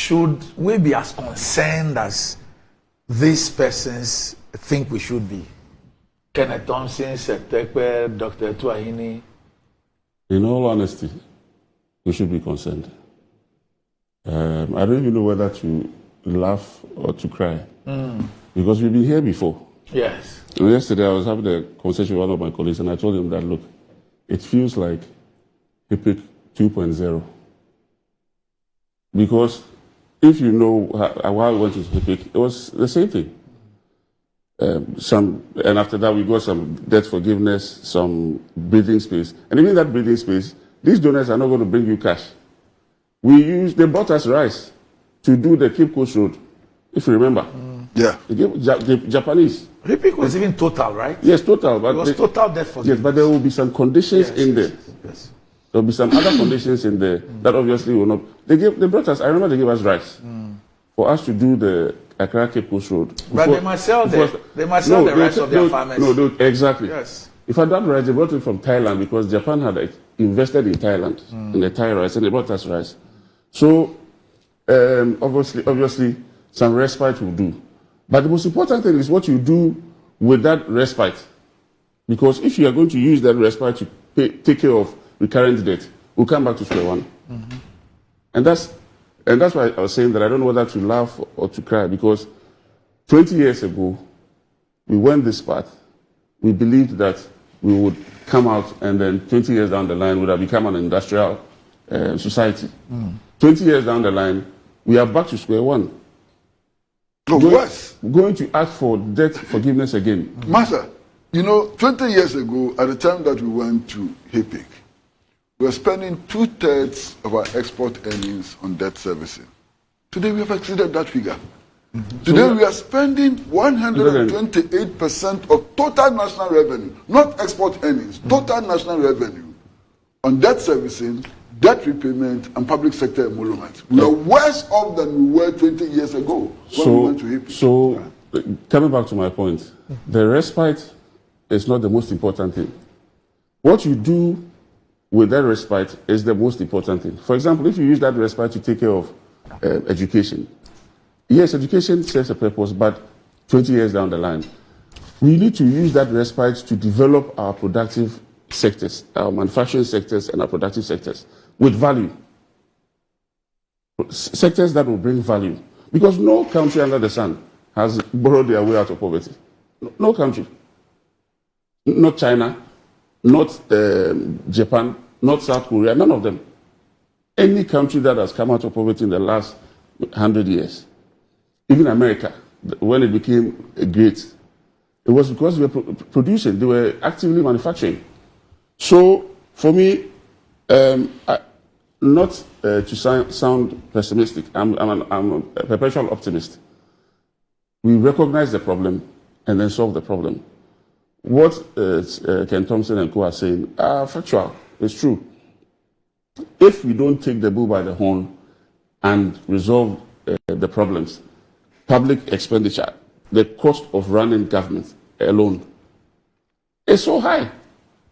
should we be as concerned as these persons think we should be? Kenneth Thompson, Sektekpe, Dr. Tuahini. In all honesty, we should be concerned. I don't even know whether to laugh or to cry. Because we've been here before. Yes. And yesterday I was having a conversation with one of my colleagues and I told him that, look, it feels like HIPC 2.0. Because if you know how I went to HIPC, it was the same thing. And after that we got some debt forgiveness, some breathing space. And even that breathing space, these donors are not going to bring you cash. They bought us rice to do the Cape Coast Road, if you remember. Yeah. They gave the Japanese. HIPC was even total, right? Yes, total. But it was total debt forgiveness. Yes, but there will be some conditions in there. Yes. There will be some other conditions in there that obviously will not. They brought us, I remember they gave us rice for us to do the Accra Cape Coast Road. But they must sell the rice of their farmers. No, exactly. Yes. If I done rice, they brought it from Thailand because Japan had invested in Thailand, in the Thai rice, and they brought us rice. So, obviously, some respite will do. But the most important thing is what you do with that respite. Because if you are going to use that respite to take care of recurrent debt, we'll come back to square one. And that's why I was saying that I don't know whether to laugh or to cry, because 20 years ago, we went this path. We believed that we would come out and then 20 years down the line would have become an industrial society. 20 years down the line, we are back to square one. Going to ask for debt forgiveness again. Master, 20 years ago, at the time that we went to HIPC, we were spending 2/3 of our export earnings on debt servicing. Today we have exceeded that figure. Today we are spending 128% of total national revenue, not export earnings, total national revenue, on debt servicing, debt repayment, and public sector emolument. We are worse off than we were 20 years ago when we went to HIPC. So, coming back to my point, the respite is not the most important thing. What you do with that respite is the most important thing. For example, if you use that respite to take care of education, yes, education serves a purpose, but 20 years down the line, we need to use that respite to develop our productive sectors, our manufacturing sectors and our productive sectors with value. Sectors that will bring value. Because no country under the sun has borrowed their way out of poverty. No country. Not China, not Japan, not South Korea, none of them. Any country that has come out of poverty in the last 100 years, even America, when it became great, it was because they were producing, they were actively manufacturing. So, for me, not to sound pessimistic, I'm a perpetual optimist. We recognize the problem and then solve the problem. What Ken Thompson and co are saying are factual. It's true. If we don't take the bull by the horn and resolve the problems, public expenditure, the cost of running government alone is so high.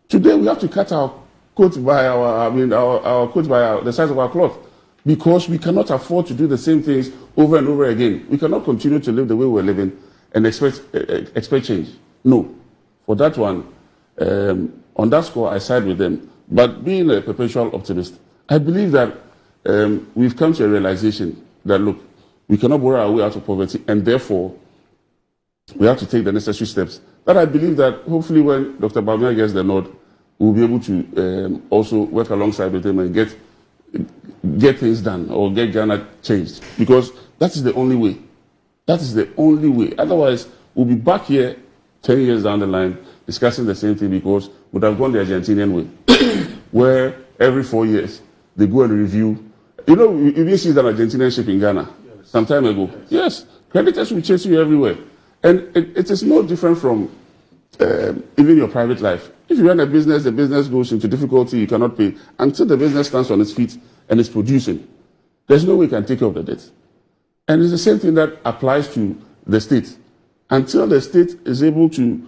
Today we have to cut our coat by our coat by the size of our cloth, because we cannot afford to do the same things over and over again. We cannot continue to live the way we're living and expect change. No. For that one, on that score, I side with them. But being a perpetual optimist, I believe that we've come to a realization that, look, we cannot borrow our way out of poverty, and therefore, we have to take the necessary steps. But I believe that hopefully when Dr. Bawumia gets the nod, we'll be able to also work alongside with him and get things done or get Ghana changed. Because that is the only way. That is the only way. Otherwise, we'll be back here 10 years down the line discussing the same thing, because we'd have gone the Argentinian way, where every 4 years they go and review. You know, you see that Argentinian ship in Ghana some time ago. Yes, creditors will chase you everywhere. And it is no different from even your private life. If you run a business, the business goes into difficulty, you cannot pay. Until the business stands on its feet and is producing, there's no way you can take care of the debt. And it's the same thing that applies to the state. Until the state is able to,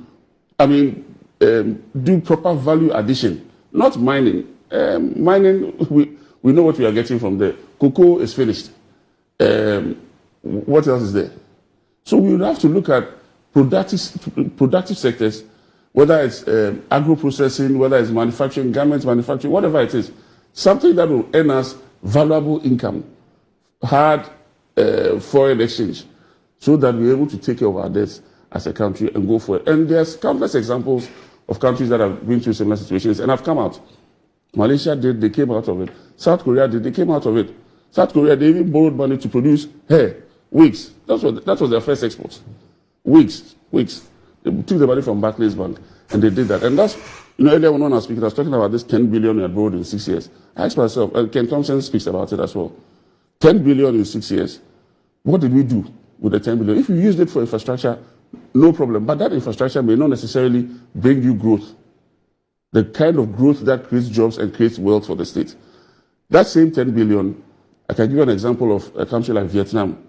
do proper value addition, not mining. Mining, we know what we are getting from there. Cocoa is finished. What else is there? So we would have to look at productive sectors, whether it's agro-processing, whether it's manufacturing, garments manufacturing, whatever it is, something that will earn us valuable income, hard foreign exchange, so that we're able to take care of our debts as a country and go for it. And there's countless examples of countries that have been through similar situations and have come out. Malaysia did, they came out of it. South Korea did, they came out of it. South Korea, they even borrowed money to produce hair, wigs. That was their first export. Wigs. They took the money from Barclays Bank and they did that. And that's, earlier when I was speaking, I was talking about this 10 billion we had borrowed in 6 years. I asked myself, and Ken Thompson speaks about it as well. 10 billion in 6 years. What did we do with the 10 billion? If you used it for infrastructure, no problem. But that infrastructure may not necessarily bring you growth. The kind of growth that creates jobs and creates wealth for the state. That same 10 billion, I can give you an example of a country like Vietnam.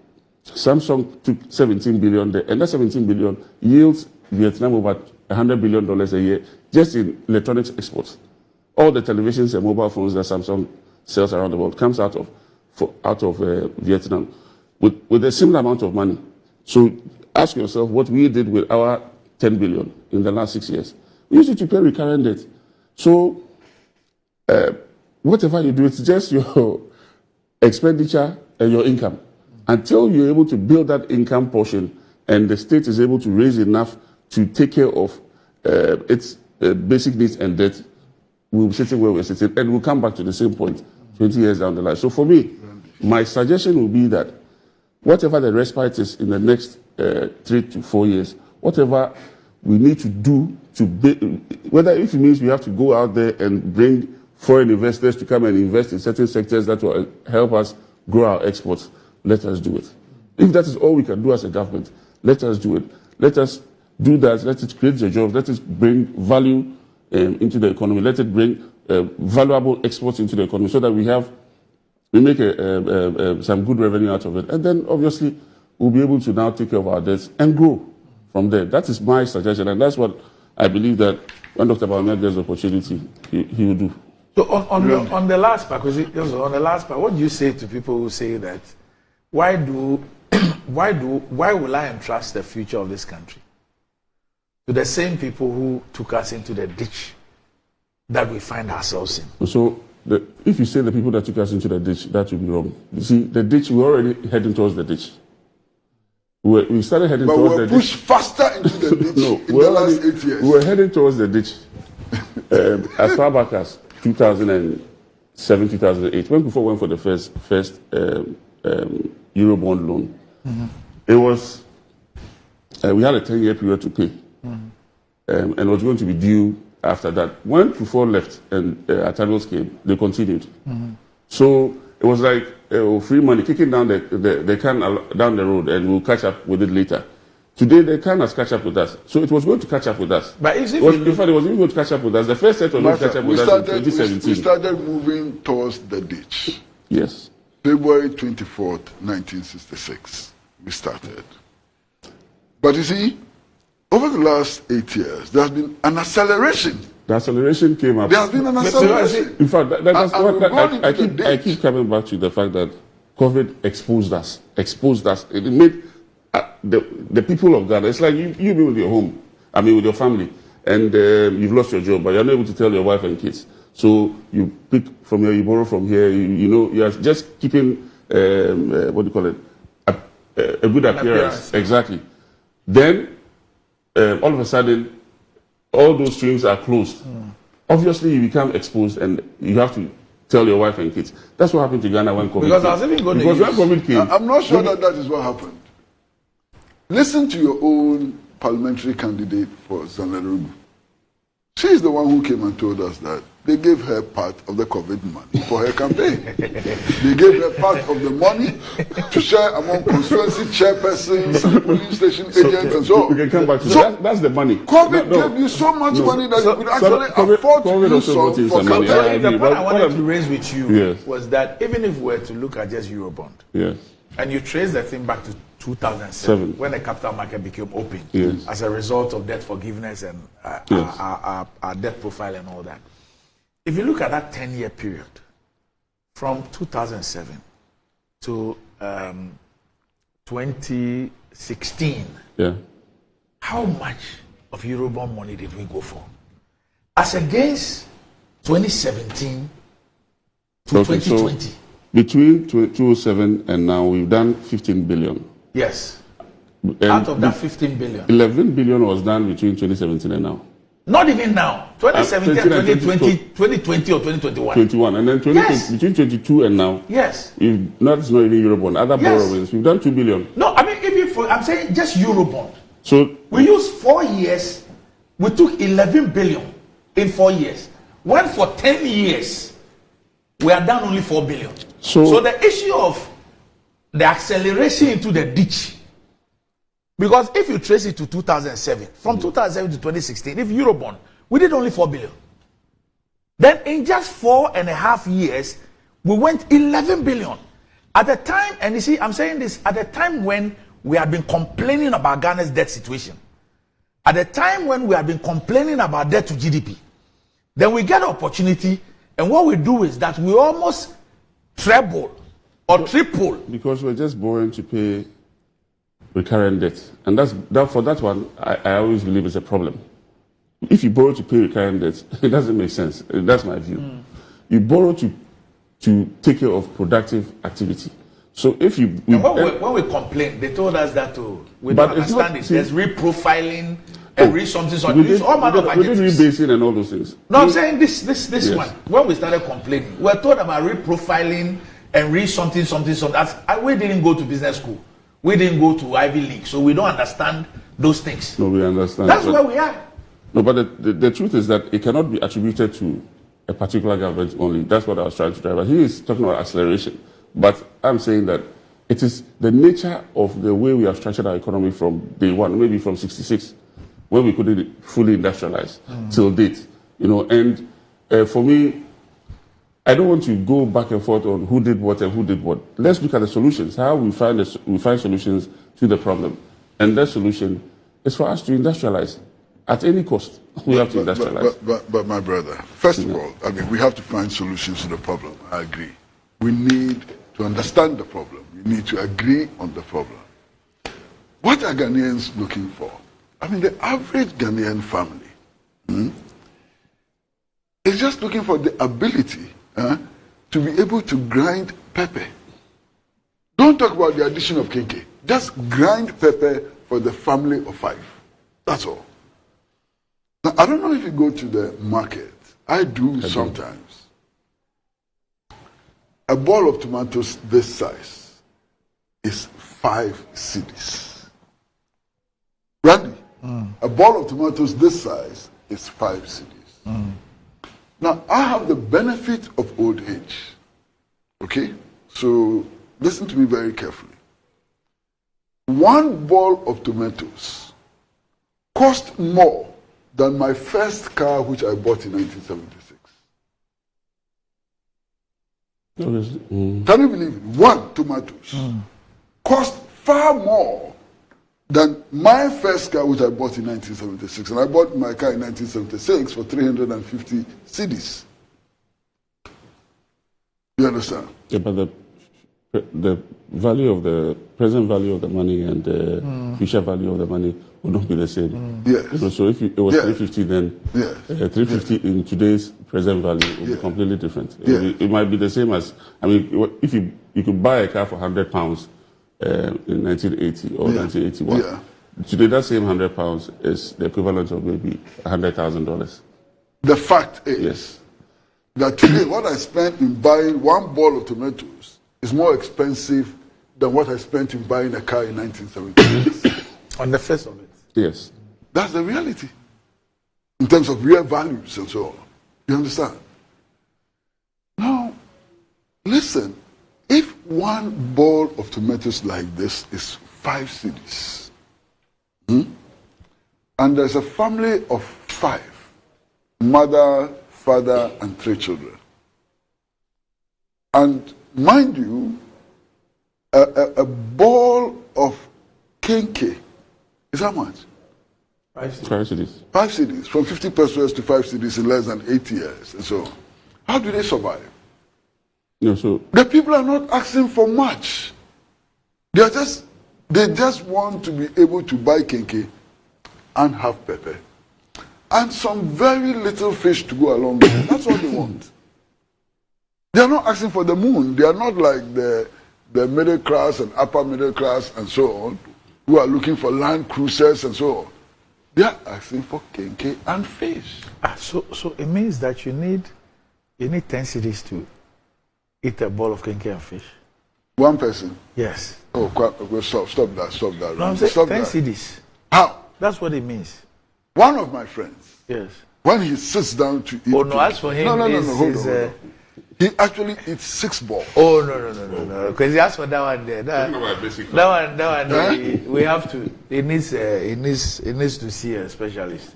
Samsung took 17 billion there, and that 17 billion yields Vietnam over $100 billion a year just in electronics exports. All the televisions and mobile phones that Samsung sells around the world comes out of Vietnam with a similar amount of money. So ask yourself what we did with our 10 billion in the last 6 years. We used it to pay recurrent debt. So whatever you do, it's just your expenditure and your income. Until you're able to build that income portion and the state is able to raise enough to take care of its basic needs and debt, we'll be sitting where we're sitting and we'll come back to the same point 20 years down the line. So for me, my suggestion will be that whatever the respite is in the next 3 to 4 years, whatever we need to do to whether if it means we have to go out there and bring foreign investors to come and invest in certain sectors that will help us grow our exports, let us do it. If that is all we can do as a government, let us do it. Let us do that. Let it create the jobs. Let it bring value into the economy. Let it bring valuable exports into the economy so that we make some good revenue out of it. And then obviously we'll be able to now take care of our debts and grow from there. That is my suggestion, and that's what I believe that when Dr. Bawumia gets the opportunity, he will do. So on the last part, what do you say to people who say that why will I entrust the future of this country to the same people who took us into the ditch that we find ourselves in? So if you say the people that took us into the ditch, that will be wrong. You see, the ditch, we're already heading towards the ditch. We started heading towards the ditch. But we pushed faster into the ditch in the last 8 years. We were heading towards the ditch as far back as 2007, 2008, when Kufuor went for the first Eurobond loan. Mm-hmm. It was, we had a 10-year period to pay. Mm-hmm. And it was going to be due after that. When Kufuor left and Atarios came, they continued. Mm-hmm. So it was like free money, kicking down the can down the road, and we'll catch up with it later. Today, the can has catch up with us. So it was going to catch up with us. But in fact, it was even going to catch up with us. The first set was going to catch up with us in 2017. We started moving towards the ditch. Yes. February 24th, 1966, we started. But you see, over the last 8 years, there has been an acceleration. The acceleration came up. There has been an acceleration. In fact, I keep coming back to the fact that COVID exposed us. It made the people of Ghana, it's like you be with your home, with your family, and you've lost your job, but you're not able to tell your wife and kids. So you pick from here, you borrow from here, you are just keeping, a good appearance. Exactly. Then, all of a sudden, all those streams are closed. Obviously, you become exposed and you have to tell your wife and kids. That's what happened to Ghana when COVID came. Because when COVID came... I'm not sure that is what happened. Listen to your own parliamentary candidate for Zanlerugu. She is the one who came and told us that they gave her part of the COVID money for her campaign. They gave her part of the money to share among constituency chairpersons and police station agents and so on. We can come back to that. That's the money. COVID gave you so much money that you could actually afford to use some for campaign. The point I wanted to raise with you was that even if we were to look at just Eurobond, and you trace the thing back to 2007, when the capital market became open as a result of debt forgiveness and our debt profile and all that. If you look at that 10-year period, from 2007 to 2016, Yeah. how much of Eurobond money did we go for? As against 2017 to Okay, 2020. so between 2007 and now, we've done 15 billion. Yes. And Out of that 15 billion. 11 billion was done between 2017 and now. Not even now. 2017 and 2020, 2020 or 2021. 21. And then Yes. between 22 and now, Yes. that's not even Eurobond. Other Yes. borrowings, we've done 2 billion. No, I mean, even for, I'm saying just Eurobond. So We used 4 years. We took 11 billion in 4 years. When for 10 years, we are down only 4 billion. So the issue of the acceleration into the ditch, because if you trace it to 2007, from 2007 to 2016, if Eurobond, we did only 4 billion. Then in just 4.5 years, we went 11 billion. At the time, and you see, I'm saying this, at the time when we have been complaining about Ghana's debt situation, at the time when we have been complaining about debt to GDP, then we get an opportunity, and what we do is that we almost treble or triple. because we're just borrowing to pay recurrent debt. And for that one, I always believe it's a problem. If you borrow to pay recurrent debt, it doesn't make sense. That's my view. You borrow to take care of productive activity. So if you... When we complained, they told us that we don't understand it. There's reprofiling and something. We did adjectives. rebasing and all those things. No, I'm saying this Yes. one. When we started complaining, we were told about reprofiling and something. We didn't go to business school. We didn't go to Ivy League, so we don't understand those things. No, we understand. That's where we are. No, but the truth is that it cannot be attributed to a particular government only. That's what I was trying to drive. He is talking about acceleration. But I'm saying that it is the nature of the way we have structured our economy from day one, maybe from 66, when we couldn't fully industrialize, till date. And for me, I don't want to go back and forth on who did what and who did what. Let's look at the solutions, how we find solutions to the problem. And that solution is for us to industrialize. At any cost, we have to industrialize. But my brother, first of all, I mean, we have to find solutions to the problem. I agree. We need to understand the problem. We need to agree on the problem. What are Ghanaians looking for? I mean, the average Ghanaian family is just looking for the ability to be able to grind pepper. Don't talk about the addition of KK. Just grind pepper for the family of 5. That's all. Now, I don't know if you go to the market. I do sometimes. A ball of tomatoes this size is 5 cedis. Randy, a ball of tomatoes this size is 5 cedis. Now, I have the benefit of old age. Okay? So, listen to me very carefully. 1 ball of tomatoes cost more than my first car, which I bought in 1976. Can you believe it? 1 tomatoes cost far more than my first car, which I bought in 1976. And I bought my car in 1976 for 350 cedis. You understand? Yeah, but the value of the present value of the money and the future value of the money would not be the same. Yes. So if it was 350 then, 350 in today's present value would be completely different. It might be the same as, I mean, if you could buy a car for £100 in 1980 or 1981. Today, that same £100 is the equivalent of maybe $100,000. The fact is that today, what I spent in buying 1 ball of tomatoes is more expensive than what I spent in buying a car in 1976. On the face of it. Yes. That's the reality. In terms of real values and so on. You understand? Now, listen. If 1 ball of tomatoes like this is 5 cedis, and there's a family of 5, mother, father, and 3 children, and mind you, a ball of kenke is how much? 5 cedis. 5 cedis, from 50 pesos to 5 cedis in less than 8 years, and so on. How do they survive? No, so the people are not asking for much. They just want to be able to buy kenke and have pepper. And some very little fish to go along with it. That's all they want. They are not asking for the moon. They are not like the middle class and upper middle class and so on, who are looking for land cruises and so on. They are asking for kenke and fish. So it means that you need 10 cities to eat a bowl of kenke and fish. One person. Yes. Oh, stop that. No, I'm saying Stop 10 that. cities. How? That's what it means. One of my friends, Yes. when he sits down to eat. Oh no, as for him, no, hold hold on. He actually eats 6 balls. Oh no. Because he asked for that one there. That one. We have to. He needs to see a specialist.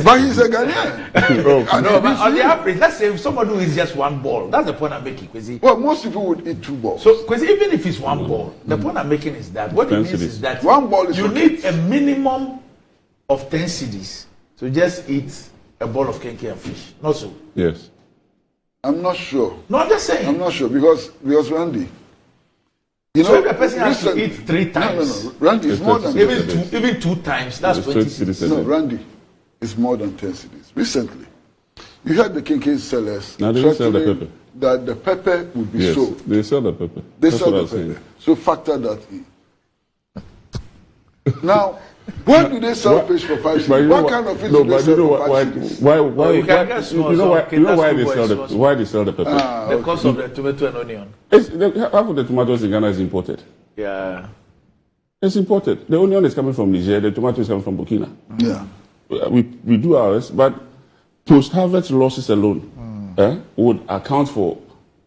But he's a Ghanaian. No, but on the average, let's say if somebody who is just 1 ball, that's the point I'm making, Kwesi. Well, most people would eat 2 balls. So, Kwesi, even if it's 1 ball, the point I'm making is that what it means is that 1 ball is you need a minimum of 10 cedis to just eat a bowl of kenke and fish. Not so. Yes. I'm not sure. No, I'm just saying. I'm not sure because Randy. So if the person has to eat 3 times. No. Randy, it's more than even 2 times. That's 20 cedis. No, Randy, it's more than 10 cedis. Recently, you heard the kenke sellers now they sell the pepper. That the pepper would be sold. They sell the pepper. They sell the pepper. So factor that in. Now, why do they sell fish for 5 cedis? What kind of fish do they sell for 5 cedis? Why they sell the pepper? The cost of the tomato and onion. Half of the tomatoes in Ghana is imported. Yeah. It's imported. The onion is coming from Niger, the tomato is coming from Burkina. Yeah. We do ours, but post-harvest losses alone would account for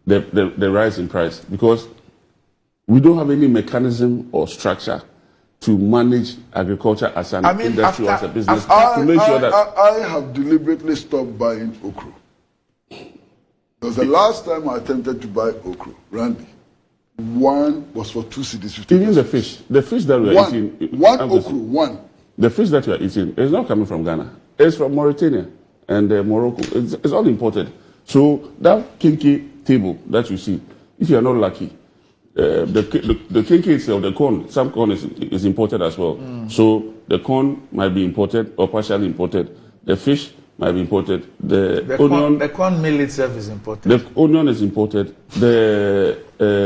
the rise in price because we don't have any mechanism or structure to manage agriculture as an industry, as a business, to make sure that... I have deliberately stopped buying okra. Because the last time I attempted to buy okra, Randy, one was for 2 cedis. Even the fish that we are eating... One okra. The fish that we are eating is not coming from Ghana. It's from Mauritania and Morocco. It's all imported. So that kenke table that you see, if you are not lucky, the kenke itself, the corn, some corn is imported as well. So the corn might be imported or partially imported. The fish might be imported. The corn meal itself is imported. The onion is imported. The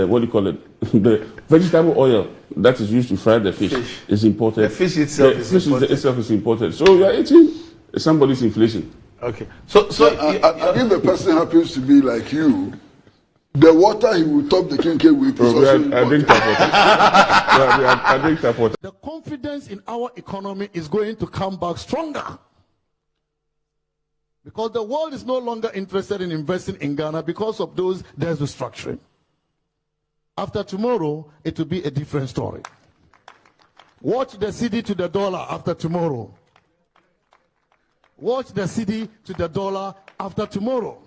what do you call it? The vegetable oil that is used to fry the fish is imported. The fish itself is imported. So you are eating somebody's inflation. Okay. So if the person happens to be like you, the water he will top the kenke with is also imported. I drink tap water. The confidence in our economy is going to come back stronger. Because the world is no longer interested in investing in Ghana because of those there's restructuring. After tomorrow, it will be a different story. Watch the cedi to the dollar after tomorrow. Watch the cedi to the dollar after tomorrow.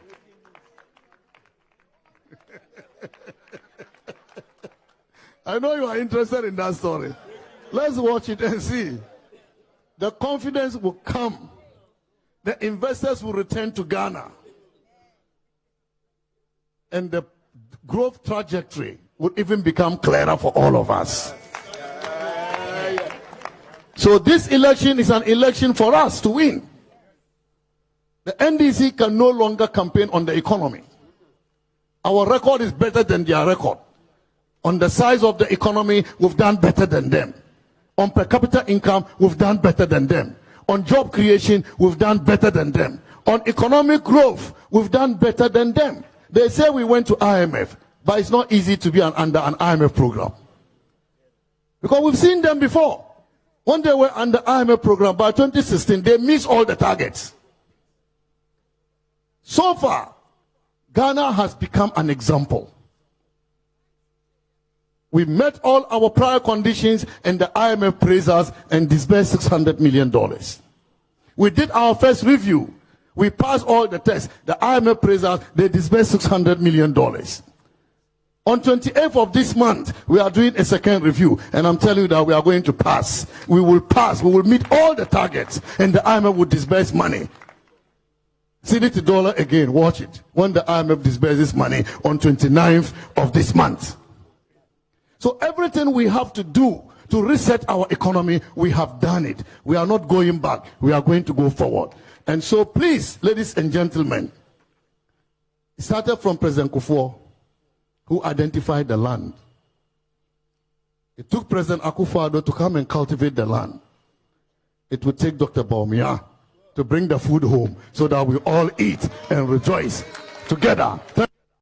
I know you are interested in that story. Let's watch it and see. The confidence will come. The investors will return to Ghana. And the growth trajectory would even become clearer for all of us. So this election is an election for us to win. The NDC can no longer campaign on the economy. Our record is better than their record. On the size of the economy, we've done better than them. On per capita income, we've done better than them. On job creation, we've done better than them. On economic growth, we've done better than them. They say we went to IMF, but it's not easy to be under an IMF program. Because we've seen them before. When they were under IMF program, by 2016, they missed all the targets. So far, Ghana has become an example. We met all our prior conditions and the IMF praised us and disbursed $600 million. We did our first review. We passed all the tests. The IMF praised us, they disbursed $600 million. On 28th of this month, we are doing a second review. And I'm telling you that we are going to pass. We will pass. We will meet all the targets. And the IMF will disburse money. Cedi to dollar again. Watch it. When the IMF disburses money on 29th of this month. So everything we have to do to reset our economy, we have done it. We are not going back. We are going to go forward. And so please, ladies and gentlemen, it started from President Kufuor, who identified the land. It took President Akufo-Addo to come and cultivate the land. It would take Dr. Bawumia to bring the food home so that we all eat and rejoice together.